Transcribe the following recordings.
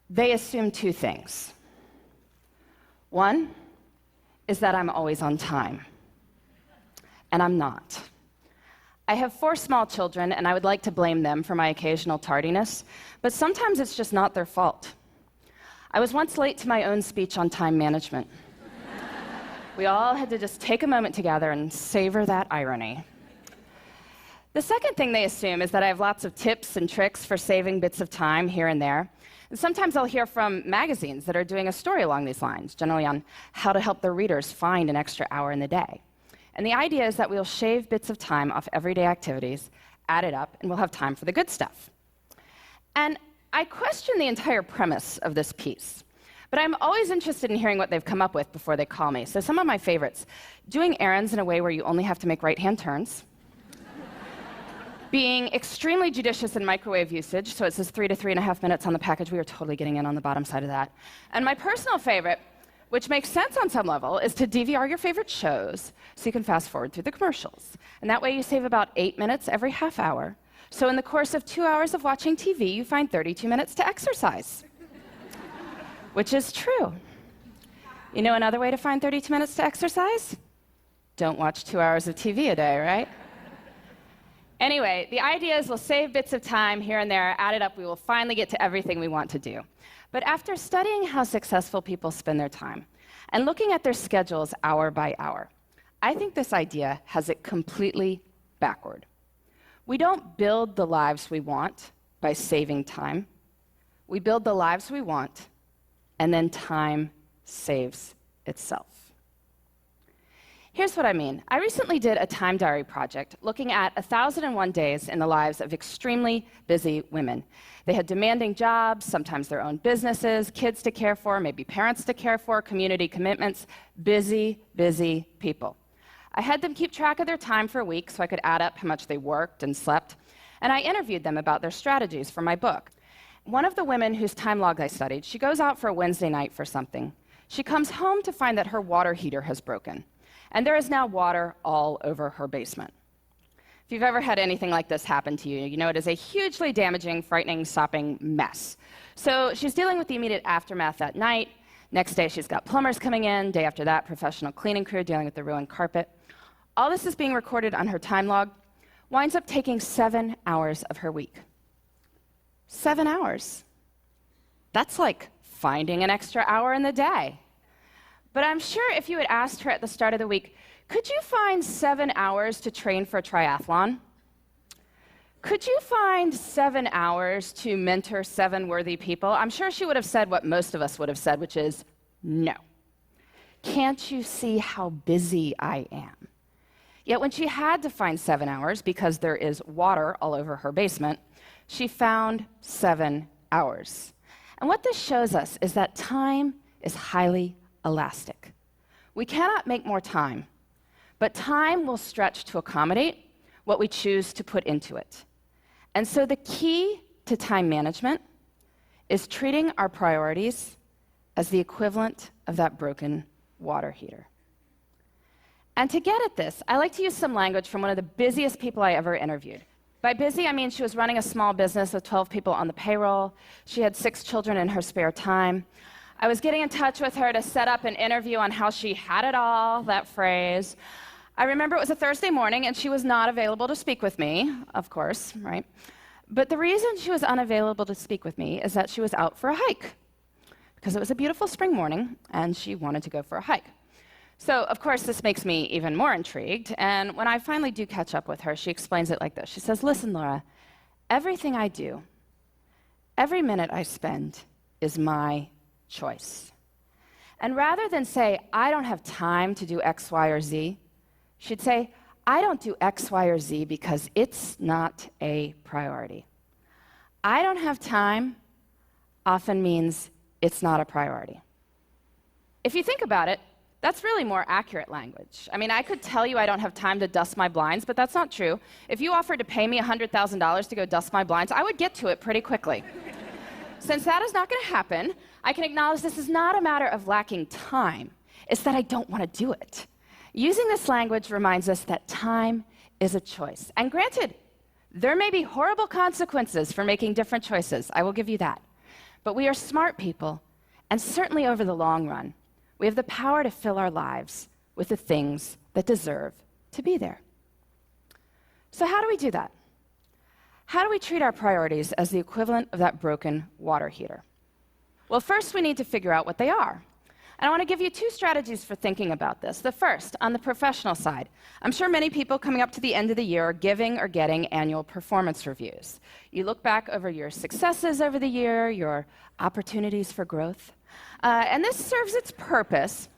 They assume two things. One is that I'm always on time, and I'm not. I have 4 small children, and I would like to blame them for my occasional tardiness, but sometimes it's just not their fault. I was once late to my own speech on time management. We all had to just take a moment together and savor that irony. The second thing they assume is that I have lots of tips and tricks for saving bits of time here and there. And sometimes I'll hear from magazines that are doing a story along these lines, generally on how to help their readers find an extra hour in the day. And the idea is that we'll shave bits of time off everyday activities, add it up, and we'll have time for the good stuff. And I question the entire premise of this piece, but I'm always interested in hearing what they've come up with before they call me. So some of my favorites: doing errands in a way where you only have to make right-hand turns, being extremely judicious in microwave usage, so it says 3 to 3.5 minutes on the package. We are totally getting in on the bottom side of that. And my personal favorite, which makes sense on some level, is to DVR your favorite shows so you can fast forward through the commercials. And that way you save about 8 minutes every half hour. So in the course of 2 hours of watching TV, you find 32 minutes to exercise. Which is true. You know another way to find 32 minutes to exercise? Don't watch 2 hours of TV a day, right? Anyway, the idea is we'll save bits of time here and there, add it up, we will finally get to everything we want to do. But after studying how successful people spend their time and looking at their schedules hour by hour, I think this idea has it completely backward. We don't build the lives we want by saving time. We build the lives we want, and then time saves itself. Here's what I mean. I recently did a time diary project looking at 1,001 days in the lives of extremely busy women. They had demanding jobs, sometimes their own businesses, kids to care for, maybe parents to care for, community commitments. Busy, busy people. I had them keep track of their time for a week so I could add up how much they worked and slept, and I interviewed them about their strategies for my book. One of the women whose time log I studied, she goes out for a Wednesday night for something. She comes home to find that her water heater has broken, and there is now water all over her basement. If you've ever had anything like this happen to you, you know it is a hugely damaging, frightening, sopping mess. So she's dealing with the immediate aftermath that night. Next day, she's got plumbers coming in. Day after that, professional cleaning crew dealing with the ruined carpet. All this is being recorded on her time log. Winds up taking 7 hours of her week. 7 hours. That's like finding an extra hour in the day. But I'm sure if you had asked her at the start of the week, could you find 7 hours to train for a triathlon? Could you find 7 hours to mentor 7 worthy people? I'm sure she would have said what most of us would have said, which is no. Can't you see how busy I am? Yet when she had to find 7 hours because there is water all over her basement, she found 7 hours. And what this shows us is that time is highly elastic. We cannot make more time, but time will stretch to accommodate what we choose to put into it. And so the key to time management is treating our priorities as the equivalent of that broken water heater. And to get at this, I like to use some language from one of the busiest people I ever interviewed. By busy, I mean she was running a small business with 12 people on the payroll. She had 6 children in her spare time. I was getting in touch with her to set up an interview on how she had it all, that phrase. I remember it was a Thursday morning, and she was not available to speak with me, of course, right? But the reason she was unavailable to speak with me is that she was out for a hike, because it was a beautiful spring morning, and she wanted to go for a hike. So, of course, this makes me even more intrigued, and when I finally do catch up with her, she explains it like this. She says, "Listen, Laura, everything I do, every minute I spend is my choice. And rather than say, I don't have time to do X, Y, or Z, she'd say, I don't do X, Y, or Z because it's not a priority. I don't have time often means it's not a priority." If you think about it, that's really more accurate language. I mean, I could tell you I don't have time to dust my blinds, but that's not true. If you offered to pay me $100,000 to go dust my blinds, I would get to it pretty quickly. Since that is not going to happen, I can acknowledge this is not a matter of lacking time. It's that I don't want to do it. Using this language reminds us that time is a choice. And granted, There may be horrible consequences for making different choices, I will give you that. But we are smart people, and certainly over the long run, we have the power to fill our lives with the things that deserve to be there. So how do we do that? How do we treat our priorities as the equivalent of that broken water heater? Well, first we need to figure out what they are. And I want to give you two strategies for thinking about this. The first, on the professional side. I'm sure many people coming up to the end of the year are giving or getting annual performance reviews. You look back over your successes over the year, your opportunities for growth. And this serves its purpose,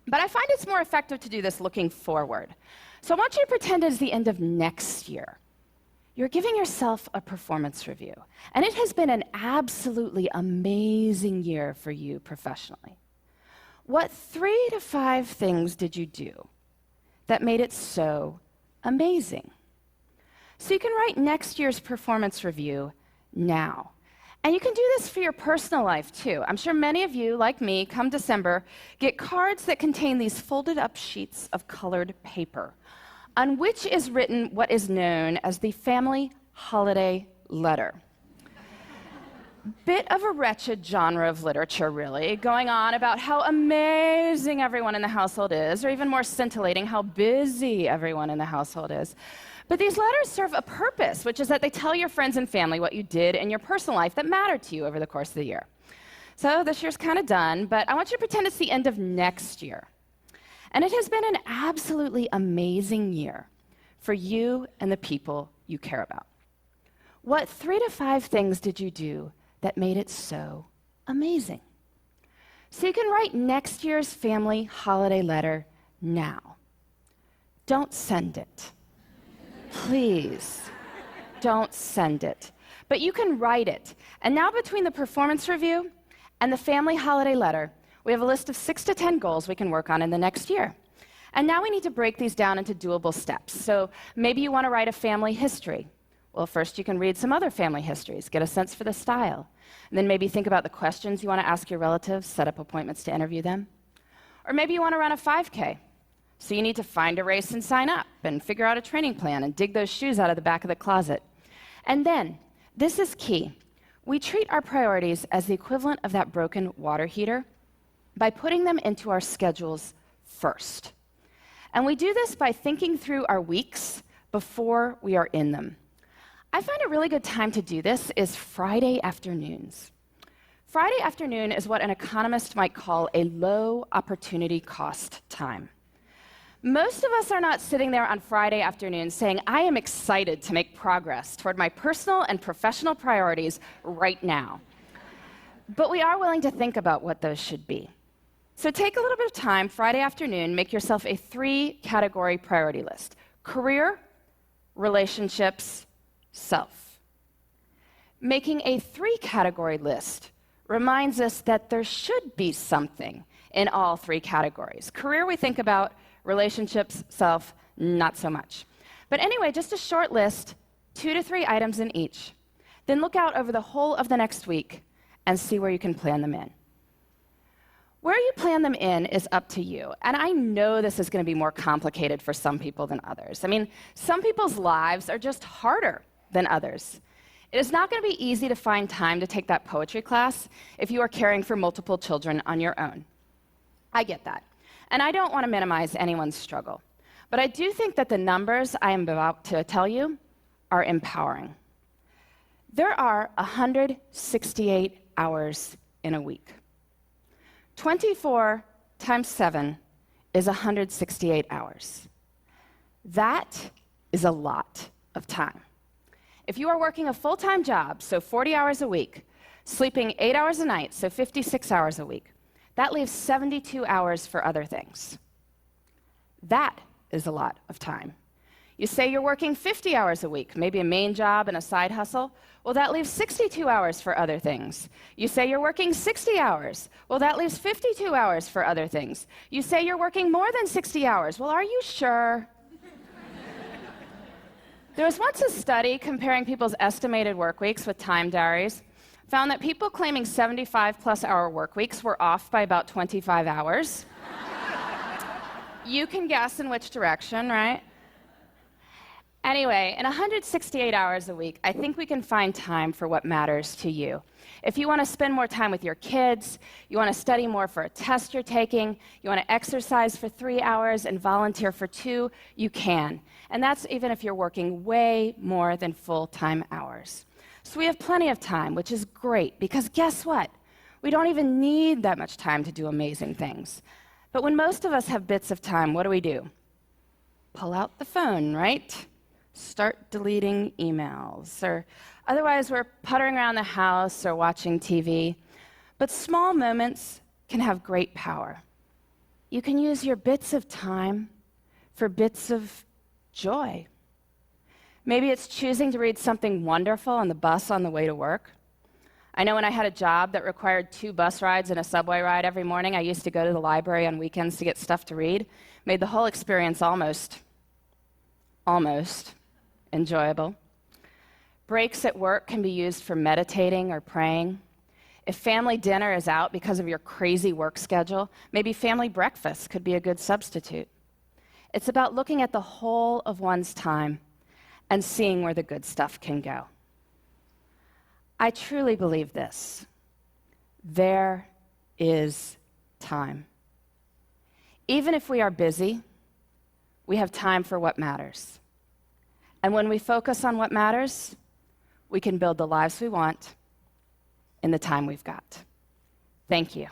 but I find it's more effective to do this looking forward. So I want you to pretend it's the end of next year. You're giving yourself a performance review, and it has been an absolutely amazing year for you professionally. What 3 to 5 things did you do that made it so amazing? So you can write next year's performance review now. And you can do this for your personal life, too. I'm sure many of you, like me, come December, get cards that contain these folded up sheets of colored paper, on which is written what is known as the family holiday letter. Bit of a wretched genre of literature, really, going on about how amazing everyone in the household is, or even more scintillating, how busy everyone in the household is. But these letters serve a purpose, which is that they tell your friends and family what you did in your personal life that mattered to you over the course of the year. So this year's kind of done, but I want you to pretend it's the end of next year. And it has been an absolutely amazing year for you and the people you care about. What 3 to 5 things did you do that made it so amazing? So you can write next year's family holiday letter now. Don't send it. Please, don't send it. But you can write it. And now between the performance review and the family holiday letter, we have a list of 6 to 10 goals we can work on in the next year. And now we need to break these down into doable steps. So maybe you want to write a family history. Well, first you can read some other family histories, get a sense for the style. And then maybe think about the questions you want to ask your relatives, set up appointments to interview them. Or maybe you want to run a 5K. So you need to find a race and sign up and figure out a training plan and dig those shoes out of the back of the closet. And then, this is key, we treat our priorities as the equivalent of that broken water heater by putting them into our schedules first. And we do this by thinking through our weeks before we are in them. I find a really good time to do this is Friday afternoons. Friday afternoon is what an economist might call a low opportunity cost time. Most of us are not sitting there on Friday afternoon saying, I am excited to make progress toward my personal and professional priorities right now. But we are willing to think about what those should be. So take a little bit of time Friday afternoon, make yourself a 3-category priority list: career, relationships, self. Making a 3-category list reminds us that there should be something in all 3 categories. Career we think about, relationships, self, not so much. But anyway, just a short list, 2 to 3 items in each. Then look out over the whole of the next week and see where you can plan them in. Where you plan them in is up to you. And I know this is going to be more complicated for some people than others. I mean, some people's lives are just harder than others. It is not going to be easy to find time to take that poetry class if you are caring for multiple children on your own. I get that. And I don't want to minimize anyone's struggle. But I do think that the numbers I am about to tell you are empowering. There are 168 hours in a week. 24 times 7 is 168 hours. That is a lot of time. If you are working a full-time job, so 40 hours a week, sleeping 8 hours a night, so 56 hours a week, that leaves 72 hours for other things. That is a lot of time. You say you're working 50 hours a week, maybe a main job and a side hustle. Well, that leaves 62 hours for other things. You say you're working 60 hours. Well, that leaves 52 hours for other things. You say you're working more than 60 hours. Well, are you sure? There was once a study comparing people's estimated work weeks with time diaries, found that people claiming 75-plus hour work weeks were off by about 25 hours. You can guess in which direction, right? Anyway, in 168 hours a week, I think we can find time for what matters to you. If you want to spend more time with your kids, you want to study more for a test you're taking, you want to exercise for 3 hours and volunteer for 2, you can. And that's even if you're working way more than full-time hours. So we have plenty of time, which is great, because guess what? We don't even need that much time to do amazing things. But when most of us have bits of time, what do? Pull out the phone, right? Start deleting emails, or otherwise we're puttering around the house or watching TV. But small moments can have great power. You can use your bits of time for bits of joy. Maybe it's choosing to read something wonderful on the bus on the way to work. I know when I had a job that required 2 bus rides and a subway ride every morning, I used to go to the library on weekends to get stuff to read. Made the whole experience almost enjoyable. Breaks at work can be used for meditating or praying. If family dinner is out because of your crazy work schedule, maybe family breakfast could be a good substitute. It's about looking at the whole of one's time and seeing where the good stuff can go. I truly believe this. There is time. Even if we are busy, we have time for what matters. And when we focus on what matters, we can build the lives we want in the time we've got. Thank you.